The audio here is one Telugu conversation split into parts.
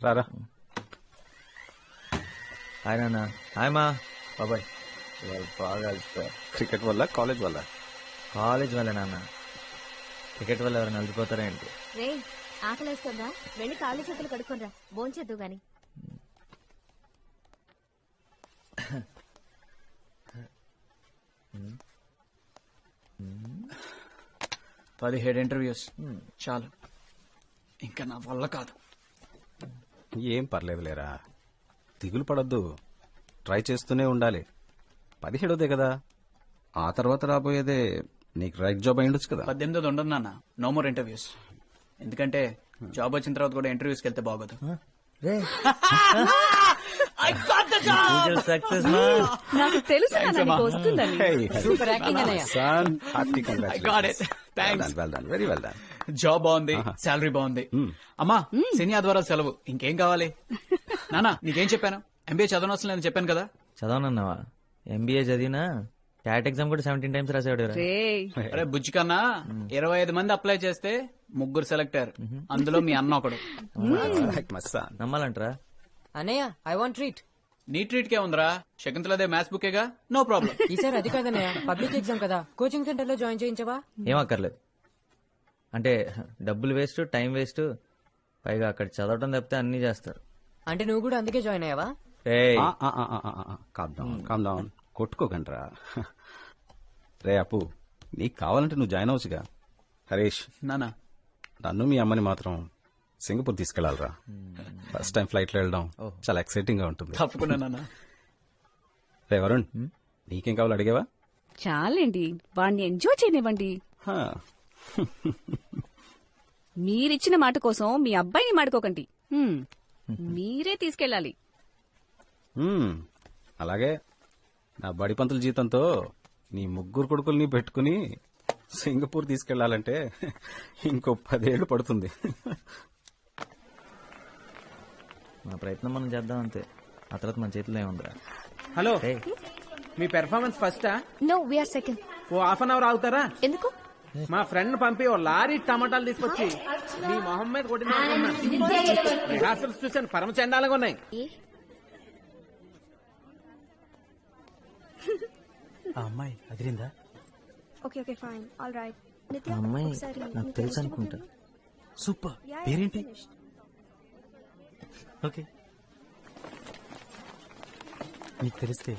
రారా. హాయ్ నాన్న. హాయ్ మా బాబాయ్. వాళ్ళు బాగా అలసిపోయారు. క్రికెట్ వల్ల కాలేజ్ వల్ల? కాలేజ్ వల్ల నాన్న. క్రికెట్ వల్ల ఎవరైనా అలసిపోతారా ఏంటి? రే ఆకలేస్తుందా? వెళ్ళి కాళ్ళు చేతులు కడుక్కోనరా, భోంచేద్దు గాని. 17 ఇంటర్వ్యూస్ చాలు, ఇంకా నా వల్ల కాదు. ఏం పర్లేదు లేరా, దిగులు పడద్దు, ట్రై చేస్తూనే ఉండాలి. 17దే కదా, ఆ తర్వాత రాబోయేదే నీకు రైట్ జాబ్ అయ్యుండొచ్చు కదా. 18 ఉండదు నాన్న, నో మోర్ ఇంటర్వ్యూస్. ఎందుకంటే జాబ్ వచ్చిన తర్వాత కూడా ఇంటర్వ్యూస్కి వెళ్తే బాగోదు. సక్సెస్ నాకు తెలుసు వస్తుందని. సూపర్ యాక్టింగ్ అన్నయ్య. Very well done. జాబ్ బాగుంది, శాలరీ బాగుంది. అమ్మా శని ఆదివారం సెలవు, ఇంకేం కావాలి? నానా నీకేం చెప్పాను? ఎంబీఏ చదవనవసరం లేదని చెప్పాను కదా. చదవనన్నావా? ఎంబీఏ చదివినా క్యాట్ ఎగ్జామ్ కూడా 17 times రాసాడు. అరే బుజ్జి కన్నా 25 మంది అప్లై చేస్తే 3 సెలెక్ట్ అయ్యారు, అందులో మీ అన్న ఒకడు. నమ్మాలంటరా? అన్నయ్య ఐ వాంట్ ట్రీట్. నీ ట్రీట్ కే ఉందిరా, శకుంతలదే మ్యాథ్స్ బుకేగా, నో ప్రాబ్లం. ఈసారి అది కాదన్నయ్య, పబ్లిక్ ఎగ్జామ్ కదా, కోచింగ్ సెంటర్ లో జాయిన్ చేయించవా? ఏం అక్కర్లేదు. అంటే డబ్బులు వేస్ట్, టైం వేస్ట్, పైగా అక్కడ చదవటం తప్పితే అన్ని చేస్తారు. అంటే నువ్వు కూడా అందుకే జాయిన్ అయ్యావా? Calm down, కొట్టుకోకండ్రా. రే అప్పు, నీకు కావాలంటే నువ్వు జాయిన్ అవ్వచ్చుగా. హరీష్ నానా, నన్ను మీ అమ్మని మాత్రం సింగపూర్ తీసుకెళ్లాలరా. ఫస్ట్ టైం ఫ్లైట్ లో వెళ్ళడం చాలా ఎక్సైటింగ్ గా ఉంటుంది. తప్పకుండా నానా. రే వరుణ్, నీకేం కావాలో అడిగావా? చాలండి, వాడిని ఎంజాయ్ చేయనివ్వండి. మీరిచ్చిన మాట కోసం మీ అబ్బాయిని మాడుకోకండి. మీరే తీసుకెళ్ళాలి. అలాగే నా బడి పంతుల జీతంతో నీ 3 కొడుకుల్ని పెట్టుకుని సింగపూర్ తీసుకెళ్లాలంటే ఇంకో 10 ఏళ్లు పడుతుంది. మన ప్రయత్నం మనం చేద్దాం అంతే, ఆ తర్వాత మన చేతిలో ఏముందిరా. హలో, మీ పెర్ఫార్మెన్స్ ఫస్టా? No, we are second. Oh half an hour ఆగుతారా? ఎందుకు? మా ఫ్రెండ్ పంపి ఓ లారీ టమాటాలు తీసుకొచ్చి మీ మొహం మీద కొట్టిన రిహార్సల్స్ చూసాను, పరమ చండాలంగా ఉన్నాయి. అమ్మాయి అదిరిందా? Okay fine, all right. అమ్మాయి నాకు తెలుసు అనుకుంటా. సూపర్, పేరేంటి? ఓకే, నీకు తెలిస్తే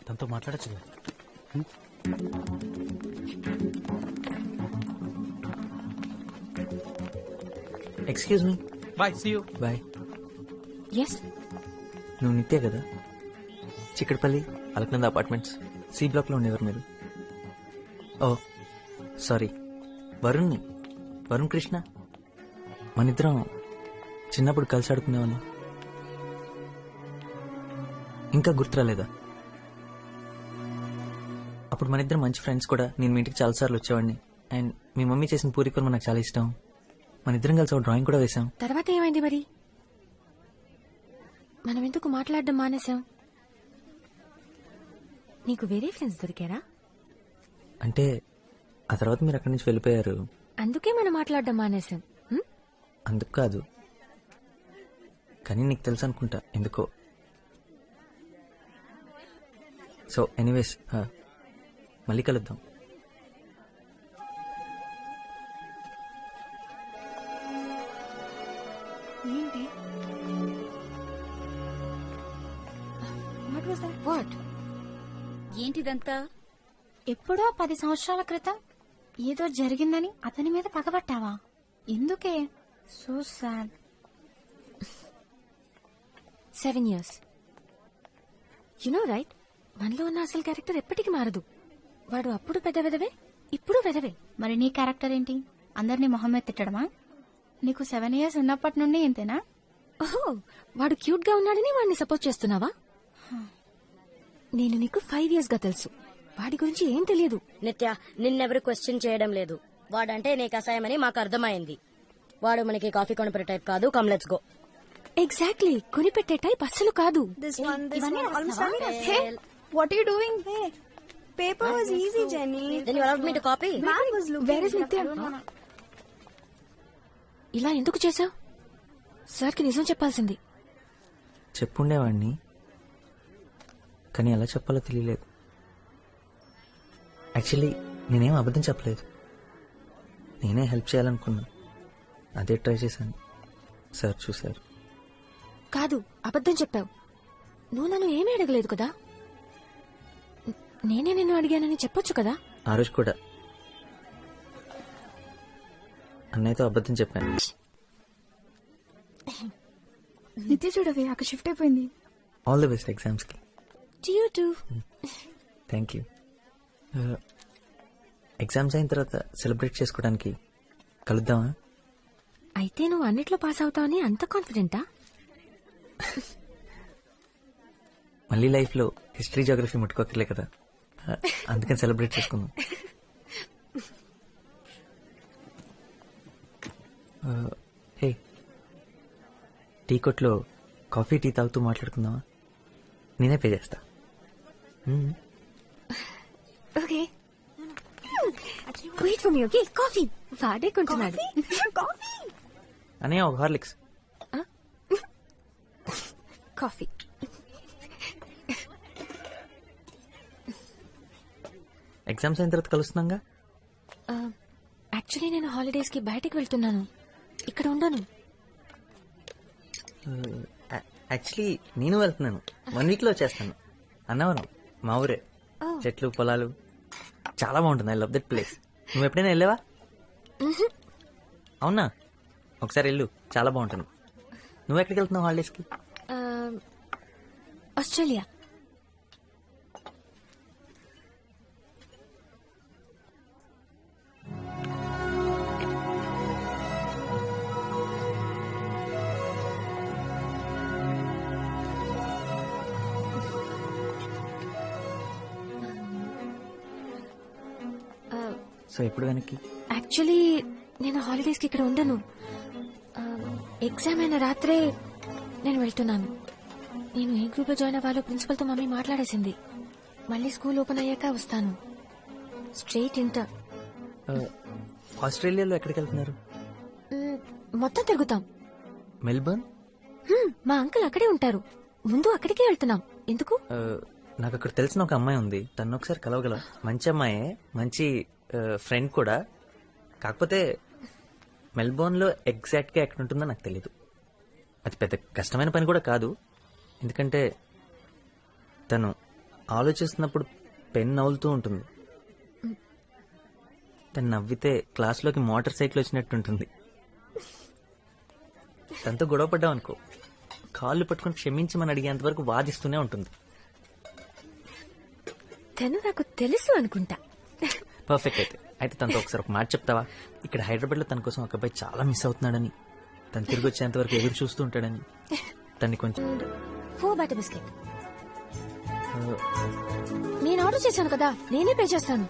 తనతో మాట్లాడచ్చు కదా. Excuse me. Bye, see you. Bye. Yes, నువ్వు నిత్య కదా? Chikkadapalli Alakananda apartments C block లో ఉండేవారు మీరు? ఓ సారీ, వరుణ్ కృష్ణ. మనిద్దరం చిన్నప్పుడు కలిసి ఆడుకునేవాళ్ళం. ఇంకా గుర్తురాలేదా? అప్పుడు మనిద్దరం మంచి ఫ్రెండ్స్ కూడా. నేను మీ ఇంటికి చాలాసార్లు వచ్చేవాడిని. అండ్ మీ మమ్మీ చేసిన పూరి కూర నాకు చాలా ఇష్టం. మనిద్దరం కలిసి ఒక డ్రాయింగ్ కూడా వేసాం. తర్వాత ఏమైంది మరి? మనం ఎందుకు మాట్లాడడం మానేసాం? నీకు వేరే ఫ్రెండ్స్ దొరికారా? అంటే ఆ తర్వాత మీరు అక్కడి నుంచి వెళ్ళిపోయారు, అందుకే మనం మాట్లాడడం మానేసాం. అందుకు కాదు, కానీ నీకు తెలుసు అనుకుంటా ఎందుకో. సో ఎనీవేస్, మళ్ళీ కలుద్దాం. ఏంటి? వాట్? ఏంటిదంతా? ఎప్పుడో 10 సంవత్సరాల క్రితం ఏదో జరిగిందని అతని మీద పగబట్టావా? ఎందుకే? So sad. 7 years. You know right, మనలో ఉన్న అసలు క్యారెక్టర్ ఎప్పటికీ మారదు. వాడు అప్పుడు పెద్ద వెదవే, ఇప్పుడు వెదవే. మరి నీ క్యారెక్టర్ ఏంటి? అందరినీ మొహం మీద తిట్టడమా? నీకు 7 years ఉన్నప్పటి నుండి ఇంతేనా? ఓహో, వాడు క్యూట్ గా ఉన్నాడని వాడిని సపోర్ట్ చేస్తున్నావా? నేను నీకు 5 years గా తెలుసు. వాడి గురించి ఏం తెలియదు. నిత్య, నిన్నెవరు క్వశ్చన్ చేయడం లేదు. వాడంటే నీకు అసహ్యమని మాకు అర్థమైంది. వాడు మనకి కాఫీ కొనిపెట్టే టైప్ కాదు. Come let's go. ఎగ్జాక్ట్లీ, కొనిపెట్టే టైప్ అస్సలు కాదు. What are you doing? Hey, paper was easy, Jenny. Then you allowed me to copy? Where is Nitya? ఇలా ఎందుకు చేసావు? సార్కి నిజం చెప్పాల్సింది. చెప్పుండేవాడిని, కానీ ఎలా చెప్పాలో తెలియలేదు. యాక్చువల్లీ నేనేం అబద్ధం చెప్పలేదు, నేనే హెల్ప్ చేయాలనుకున్నా, అదే ట్రై చేశాను. సార్ చూశారు. కాదు, అబద్ధం చెప్పావు. నువ్వు నన్ను ఏమీ అడగలేదు కదా. నేనే నిన్ను అడిగానని చెప్పొచ్చు కదా. ఆ రోజు కూడా అన్నయ్యతో అబద్ధం చెప్పాను. నిత్య చూడవే అక్కడ షిఫ్ట్ అయిపోయింది. ఆల్ ది బెస్ట్ ఎగ్జామ్స్కి. You too. Thank you. Exams అయిన తర్వాత సెలబ్రేట్ చేసుకోవడానికి కలుద్దామా? అయితే నువ్వు అన్నిట్లో పాస్ అవుతావని అంత కాన్ఫిడెంటా? మళ్ళీ లైఫ్లో హిస్టరీ జోగ్రఫీ ముట్టుకోకర్లే కదా, అందుకని సెలబ్రేట్ చేసుకుందాం. హే, టీ కొట్లో కాఫీ టీ తాగుతూ మాట్లాడుకుందామా? నేనే పే చేస్తా. Okay, wait for me. Okay, coffee వాడే కొంటున్నాడు. అనే ఒక హార్లిక్స్. కాఫీ. ఎగ్జామ్స్ అయిన తర్వాత కలుస్తున్నాగా. యాక్చువల్లీ నేను హాలిడేస్ కి బయటకు వెళ్తున్నాను, ఇక్కడ ఉండను. యాక్చువల్లీ నేను వెళ్తున్నాను, 1 వీక్ లో వచ్చేస్తాను. అన్నవరం మా ఊరే, చెట్లు పొలాలు చాలా బాగుంటుంది. I love that place. నువ్వు ఎప్పుడైనా వెళ్ళావా? అవునా, ఒకసారి వెళ్ళు, చాలా బాగుంటుంది. నువ్వు ఎక్కడికి వెళ్తున్నావు హాలిడేస్కి? ఆస్ట్రేలియా. సో ఎప్పుడు వెనక్కి? యాక్చువల్లీ నేను హాలిడేస్ కి ఇక్కడ ఉండను. ఎగ్జామ్ అయిన రాత్రే నేను వెళ్తున్నాను. నేను ఏ గ్రూప్ లో జాయిన్ అవ్వాలో ప్రిన్సిపల్ తో మమ్మీ మాట్లాడేసింది. మళ్ళీ స్కూల్ ఓపెన్ అయ్యాక వస్తాను. Straight inter. ఆస్ట్రేలియాలో ఎక్కడికి వెళ్తున్నారు? మొత్తం తిరుగుతాం. మెల్బర్న్? మా అంకుల్ అక్కడే ఉంటారు. ముందు అక్కడికే వెళ్తున్నాం. ఎందుకు? నాకు అక్కడ తెలిసిన ఒక అమ్మాయి ఉంది, తను ఒకసారి కలవగల. మంచి అమ్మాయే, మంచి ఫ్రెండ్ కూడా. కాకపోతే మెల్బోర్న్ లో ఎగ్జాక్ట్ గా ఎక్కడ ఉంటుందో నాకు తెలీదు. అది పెద్ద కష్టమైన పని కూడా కాదు, ఎందుకంటే తను ఆలోచిస్తున్నప్పుడు పెన్ నవ్వులుతూ ఉంటుంది. తను నవ్వితే క్లాస్లోకి మోటార్ సైకిల్ వచ్చినట్టు ఉంటుంది. తనతో గొడవ పడ్డాం అనుకో, కాళ్ళు పట్టుకుని క్షమించమని అడిగేంత వరకు వాదిస్తూనే ఉంటుంది. తను నాకు తెలుసు అనుకుంటా. పర్ఫెక్ట్. అయితే తనతో ఒకసారి ఒక మాట చెప్తావా? ఇక్కడ హైదరాబాద్ లో తన కోసం ఒక అబ్బాయి చాలా మిస్ అవుతున్నాడని, తను తిరిగి వచ్చేంత వరకు ఎదురు చూస్తూ ఉంటాడని. తన్ని కొంచెం 4 బటర్ బిస్కెట్ నేను ఆర్డర్ చేశాను కదా, నేనే పే చేస్తాను.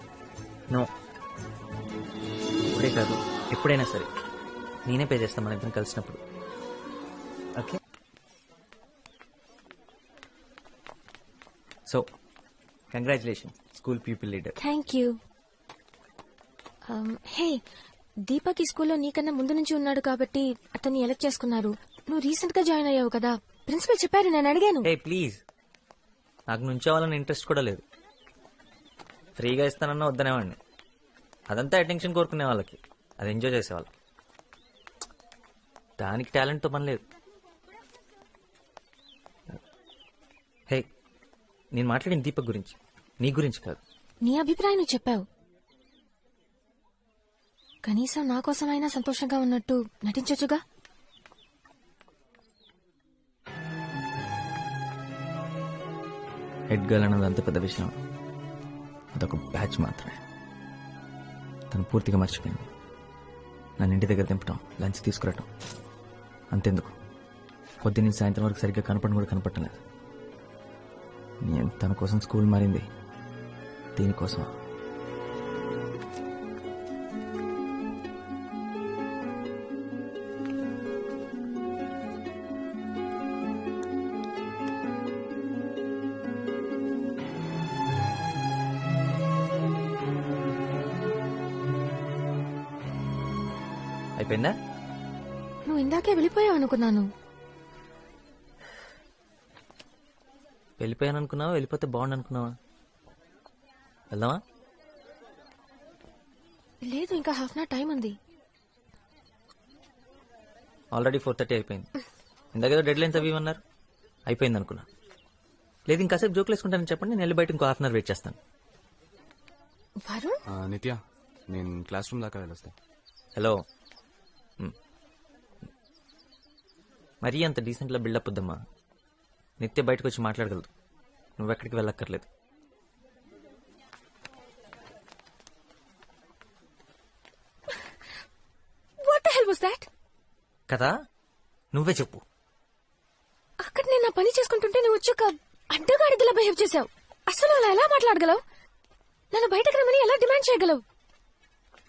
నో, ఇప్పుడే కాదు, ఎప్పుడైనా సరే నేనే పే చేస్తాను మన ఇద్దరం కలిసినప్పుడు. Okay? So congratulation, school people leader. Thank you. హే, దీపక్ ఈ స్కూల్లో నీకన్నా ముందు నుంచి ఉన్నాడు కాబట్టి అతన్ని ఎలక్ట్ చేసుకున్నారు. నువ్వు రీసెంట్ గా జాయిన్ అయ్యావు కదా, ప్రిన్సిపల్ చెప్పారు, నేను అడిగాను. ఏ ప్లీజ్, నాకు నుంచోవాలని ఇంట్రెస్ట్ కూడా లేదు. ఫ్రీగా ఇస్తానన్నా వద్దనేవాడిని. అదంతా అటెన్షన్ కోరుకునే వాళ్ళకి, అది ఎంజాయ్ చేసేవాళ్ళు. దానికి టాలెంట్తో పని లేదు. హే, నేను మాట్లాడిన దీపక్ గురించి, నీ గురించి కాదు. నీ అభిప్రాయం నువ్వు చెప్పావు. కనీసం నా కోసమైనా సంతోషంగా ఉన్నట్టు నటించొచ్చుగా. హెడ్ గర్ల్ అన్నది అంత పెద్ద విషయం, అదొక బ్యాచ్ మాత్రమే. తను పూర్తిగా మర్చిపోయింది. నన్ను ఇంటి దగ్గర దింపటం, లంచ్ తీసుకురావటం, అంతెందుకు పొద్దున్నీ సాయంత్రం వరకు సరిగ్గా కనపడడం కూడా కనపడలేదు. నేను తన కోసం స్కూల్ మారింది దీనికోసం. అయిపోయిందా? నువ్వు ఇందాకే వెళ్ళిపోయావు అనుకున్నాను. వెళ్ళిపోయాను అనుకున్నావా, వెళ్ళిపోతే బాగుండు అనుకున్నావా? వెళ్దామా? లేదు, ఇంకా హాఫ్ అన్ అవర్ టైం ఉంది. ఆల్రెడీ 4:30 అయిపోయింది. ఇందాకేదో డెడ్ లైన్స్ అవి ఇవన్నారు, అయిపోయింది అనుకున్నా. లేదు ఇంకాసేపు జోకులు వేసుకుంటానని చెప్పండి, నేను వెళ్ళి బయట ఇంకో హాఫ్ అన్ అవర్ వెయిట్ చేస్తాను. వరుణ్, నిత్య, నేను క్లాస్ రూమ్ దాకా వెళ్ళొస్తా. హలో. మరీ అంత డీసెంట్లా బిల్డప్ వద్దమ్మా. నిత్య బయటకు వచ్చి మాట్లాడగలదు, నువ్వెక్కడికి వెళ్ళక్కర్లేదు. What the hell was that? కదా, నువ్వే చెప్పు. అక్కడ నేను నా పని చేసుకుంటుంటే నువ్వు వచ్చి ఒక అడ్డగాడిదలా బిహేవ్ చేశావు. అసలు అలా ఎలా మాట్లాడగలవు? నన్ను బయటకు రమ్మని ఎలా డిమాండ్ చేయగలవు?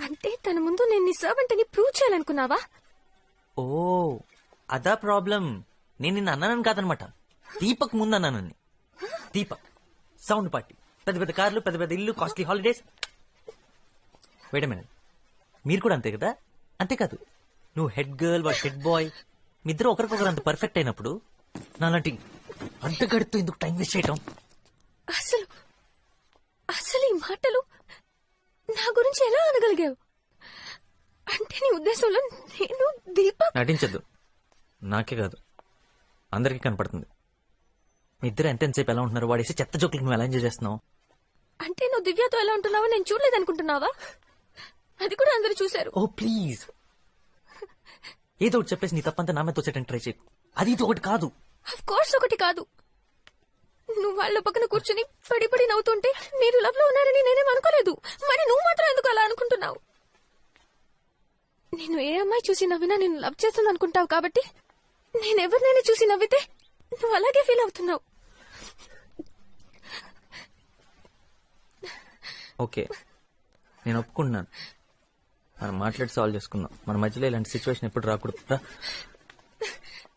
అంటే తన ముందు నేను నీ సర్వెంట్ అని ప్రూవ్ చేయాలనుకున్నావా? ఓ అదా ప్రాబ్లం. నేను నిన్న అన్నానని కాదనమాట, దీపక్ ముందు అన్నానని. దీపక్ సౌండ్ పార్టీ, పెద్ద పెద్ద కార్లు, పెద్ద పెద్ద ఇల్లు, costly holidays. Wait a minute, మీరు కూడా అంతే కదా? అంతేకాదు, నువ్వు హెడ్ గర్ల్, వాడు హెడ్ బాయ్, మీ ఇద్దరు ఒకరికొకరు అంత పర్ఫెక్ట్ అయినప్పుడు నాలాంటి అడ్డగడుతూ ఎందుకు టైం వేస్ట్ చేయటం? అసలు అసలు ఈ మాటలు నా గురించి ఎలా అనగలిగావు? అంటే నీ ఉద్దేశంలో నేను దీపక్? నటించద్దు, నాకే కాదు అందరికీ కనపడుతుంది. మీ ఇద్దరు ఎంతసేపు ఎలా ఉంటున్నారు, వాడేసి చెత్త జోకులకు నువ్వు ఎలా ఎంజాయ్ చేస్తున్నావు? అంటే నువ్వు దివ్యతో ఎలా ఉంటున్నావో నేను చూడలేదనుకుంటున్నావా? అది కూడా అందరూ చూశారు. ఓ ప్లీజ్, ఏదో ఒకటి చెప్పేసి నీ తప్పంతా నా మీద తోచేయడానికి ట్రై చేయకు. అది ఇది ఒకటి కాదు. ఆఫ్ కోర్స్ ఒకటి కాదు. నువ్వు వాళ్ళ పక్కన కూర్చుని పడి పడి నవ్వుతుంటే మీరు లవ్ లో ఉన్నారని నేనేం అనుకోలేదు. మరి నువ్వు మాత్రం ఎందుకు అలా అనుకుంటున్నావు? నేను ఏ అమ్మాయి చూసి నవ్వినా నేను లవ్ చేస్తుంది అనుకుంటావు కాబట్టి నేను ఎవరినైనా చూసి నవ్వితే నువ్వు అలాగే ఫీల్ అవుతున్నావు. ఓకే, నేను ఒప్పుకుంటున్నాను. మనం మాట్లాడి సాల్వ్ చేసుకుందాం. మన మధ్యలో ఇలాంటి సిచ్యువేషన్ ఎప్పుడు రాకూడదు.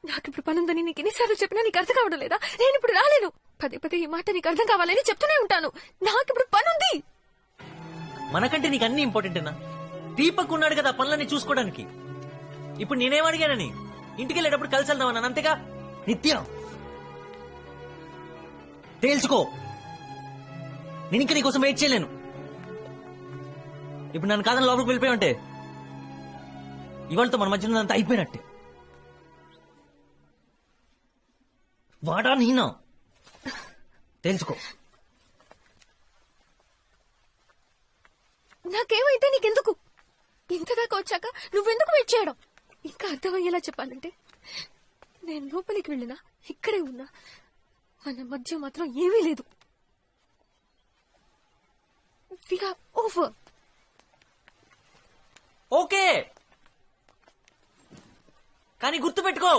నాకు ఇప్పుడు పనుందని నీకు ఎన్నిసార్లు చెప్పినా నీకు అర్థం కావడం లేదా? నేను ఇప్పుడు రాలేను. పదే పదే ఈ మాట నీకు అర్థం కావాలని చెప్తూనే ఉంటాను. నాకు ఇప్పుడు పనుంది. మనకంటే నీకు అన్ని ఇంపార్టెంటేనా? దీపక్ ఉన్నాడు కదా పనులన్నీ చూసుకోవడానికి. ఇప్పుడు నేనేం అడిగానని? ఇంటికి వెళ్ళేటప్పుడు కలిసి వెళ్దామన్నాను, అంతేగా? నిత్యం తేల్చుకో, నేను ఇంకా నీకోసం వెయిట్ చేయలేను. ఇప్పుడు నన్ను కాదని లోపలికి వెళ్ళిపోయి ఉంటే ఇవాళతో మన మధ్య అంతా అయిపోయినట్టే. వాడా నేనా? తెలుసుకో. నాకేమైతే నీకెందుకు? ఇంతదాకా వచ్చాక నువ్వెందుకు వెయిట్ చేయడం? ఇంకా అర్థమయ్యేలా చెప్పాలంటే నేను లోపలికి వెళ్ళినా ఇక్కడే ఉన్నా మన మధ్య మాత్రం ఏమీ లేదు. We are over. ఓకే, కానీ గుర్తుపెట్టుకో,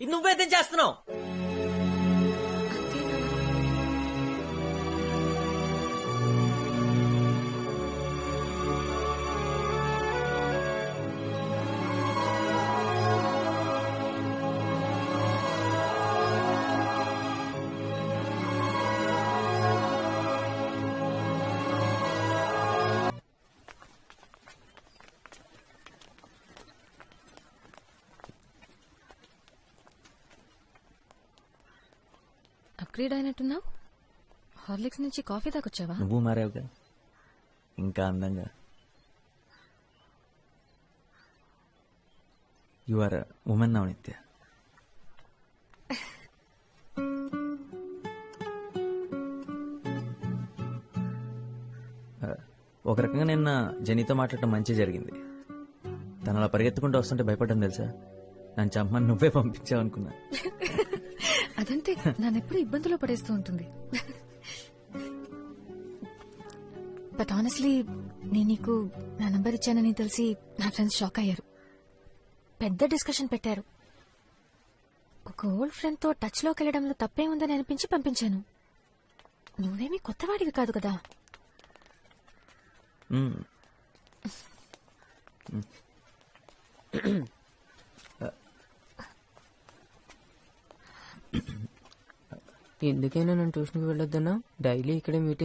ఇది నువ్వేదేం చేస్తున్నావు? అప్గ్రేడ్ అయినట్టున్నావు. హార్లిక్స్ నుంచి కాఫీ దాకొచ్చావా? నువ్వు మారావుగా, ఇంకా అందంగా. యు ఆర్ ఉమెన్ నౌ నిత్య. ఒక రకంగా నిన్న జెనీతో మాట్లాడటం మంచి జరిగింది. తను అలా పరిగెత్తుకుంటూ వస్తుంటే భయపడ్డం తెలుసా? నన్ను చంపమని నువ్వే పంపించావు అనుకున్నా. అదంతే, నన్నెప్పుడు ఇబ్బందులో పడేస్తూ ఉంటుంది. బట్ ఆనెస్ట్లీ నేను నీకు నా నంబర్ ఇచ్చానని తెలిసి నా ఫ్రెండ్స్ షాక్ అయ్యారు. పెద్ద డిస్కషన్ పెట్టారు. ఒక ఓల్డ్ ఫ్రెండ్ తో టచ్ లోకి వెళ్లడంలో తప్పే ఉందని అనిపించి పంపించాను. నువ్వేమీ కొత్తవాడివి కాదు కదా. ఎందుకైనా నన్ను ట్యూషన్కి వెళ్ళొద్దన్నా? డైలీ ఇక్కడే మీటింగ్